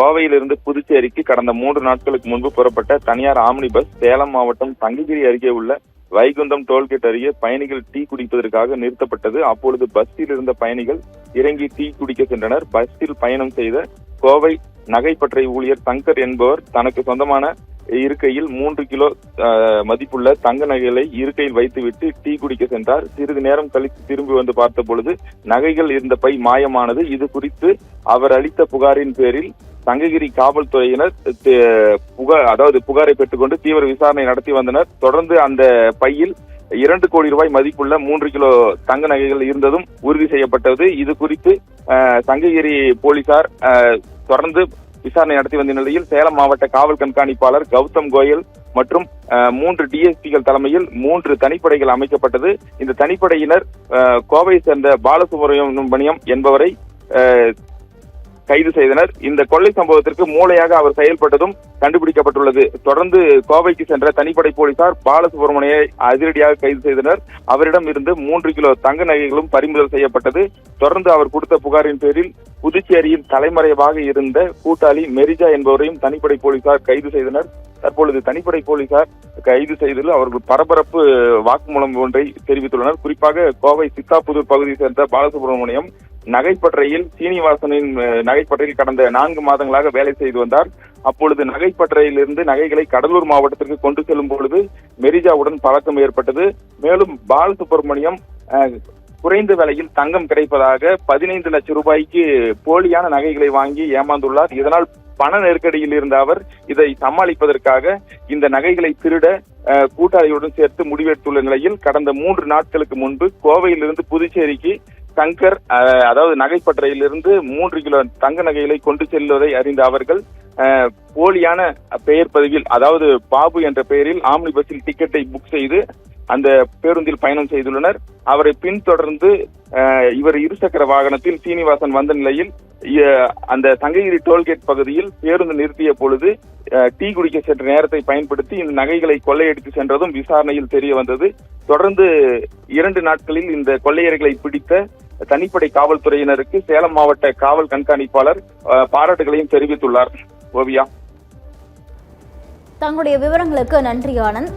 கோவையிலிருந்து புதுச்சேரிக்கு கடந்த 3 நாட்களுக்கு முன்பு புறப்பட்ட தனியார் ஆம்னி பஸ் சேலம் மாவட்டம் சங்ககிரி அருகே உள்ள வைகுந்தம் டோல்கேட் அருகே பயணிகள் டீ குடிப்பதற்காக நிறுத்தப்பட்டது. அப்பொழுது பஸ்ஸில் இருந்த பயணிகள் இறங்கி டீ குடிக்க சென்றனர். பஸ்ஸில் பயணம் செய்த கோவை நகைப்பற்றை ஊழியர் சங்கர் என்பவர் தனக்கு சொந்தமான இருக்கையில் 3 கிலோ மதிப்புள்ள தங்க நகைகளை இருக்கையில் வைத்துவிட்டு டீ குடிக்க சென்றார். சிறிது நேரம் கழித்து திரும்பி வந்து பார்த்த பொழுது நகைகள் இருந்த பை மாயமானது. இது குறித்து அவர் அளித்த புகாரின் பேரில் சங்ககிரி காவல்துறையினர் புகாரை பெற்றுக்கொண்டு தீவிர விசாரணை நடத்தி வந்தனர். தொடர்ந்து அந்த பையில் 2 கோடி ரூபாய் மதிப்புள்ள 3 கிலோ தங்க நகைகள் இருந்ததும் உறுதி செய்யப்பட்டது. இது குறித்து சங்ககிரி போலீசார் தொடர்ந்து விசாரணை நடத்தி வந்த நிலையில் சேலம் மாவட்ட காவல் கண்காணிப்பாளர் கௌதம் கோயல் மற்றும் 3 டிஎஸ்பிகள் தலைமையில் 3 தனிப்படைகள் அமைக்கப்பட்டது. இந்த தனிப்படையினர் கோவையை சேர்ந்த பாலசுப்ரமணியம் என்பவரை கைது செய்தனர். இந்த கொள்ளை சம்பவத்திற்கு மூளையாக அவர் செயல்பட்டதும் கண்டுபிடிக்கப்பட்டுள்ளது. தொடர்ந்து கோவைக்கு சென்ற தனிப்படை போலீசார் பாலசுப்ரமணியை அதிரடியாக கைது செய்தனர். அவரிடம் இருந்து 3 கிலோ தங்க நகைகளும் பறிமுதல் செய்யப்பட்டது. தொடர்ந்து அவர் கொடுத்த புகாரின் பேரில் புதுச்சேரியில் தலைமறைவாக இருந்த கூட்டாளி மெரிஜா என்பவரையும் தனிப்படை போலீசார் கைது செய்தனர். தற்பொழுது தனிப்படை போலீசார் கைது செய்ததில் அவர்கள் பரபரப்பு வாக்குமூலம் ஒன்றை தெரிவித்துள்ளனர். குறிப்பாக கோவை சித்தாபுதூர் பகுதியை சேர்ந்த பாலசுப்ரமணியம் நகைப்பற்றையில் சீனிவாசனின் நகைப்பற்றையில் கடந்த 4 மாதங்களாக வேலை செய்து வந்தார். அப்பொழுது நகைப்பற்றையிலிருந்து நகைகளை கடலூர் மாவட்டத்திற்கு கொண்டு செல்லும் பொழுது மெரிஜாவுடன் பழக்கம் ஏற்பட்டது. மேலும் பாலசுப்ரமணியம் குறைந்த விலையில் தங்கம் கிடைப்பதாக 15 லட்சம் ரூபாய்க்கு போலியான நகைகளை வாங்கி ஏமாந்துள்ளார். இதனால் பண நெருக்கடியில் இருந்த அவர் இதை சமாளிப்பதற்காக இந்த நகைகளை திருட கூட்டாளியுடன் சேர்த்து முடிவெடுத்துள்ள நிலையில் கடந்த 3 நாட்களுக்கு முன்பு கோவையிலிருந்து புதுச்சேரிக்கு சங்கர் அதாவது நகைப்பற்றையிலிருந்து 3 கிலோ தங்க நகைகளை கொண்டு செல்வதை அறிந்த அவர்கள் போலியான பெயர் பதிவில் அதாவது பாபு என்ற பெயரில் ஆம்னி பஸ்ஸில் டிக்கெட்டை புக் செய்து அந்த பேருந்தில் பயணம் செய்துள்ளனர். அவரை பின்தொடர்ந்து இவர் இருசக்கர வாகனத்தில் சீனிவாசன் வந்த நிலையில் அந்த சங்ககிரி டோல்கேட் பகுதியில் பேருந்து நிறுத்திய பொழுது டீ குடிக்க சென்ற நேரத்தை பயன்படுத்தி இந்த நகைகளை கொள்ளையடித்து சென்றதும் விசாரணையில் தெரிய வந்தது. தொடர்ந்து 2 நாட்களில் இந்த கொள்ளையர்களை பிடித்த தனிப்படை காவல்துறையினருக்கு சேலம் மாவட்ட காவல் கண்காணிப்பாளர் பாராட்டுகளையும் தெரிவித்துள்ளார். ஓவியா, தங்களுடைய விவரங்களுக்கு நன்றி ஆனந்த்.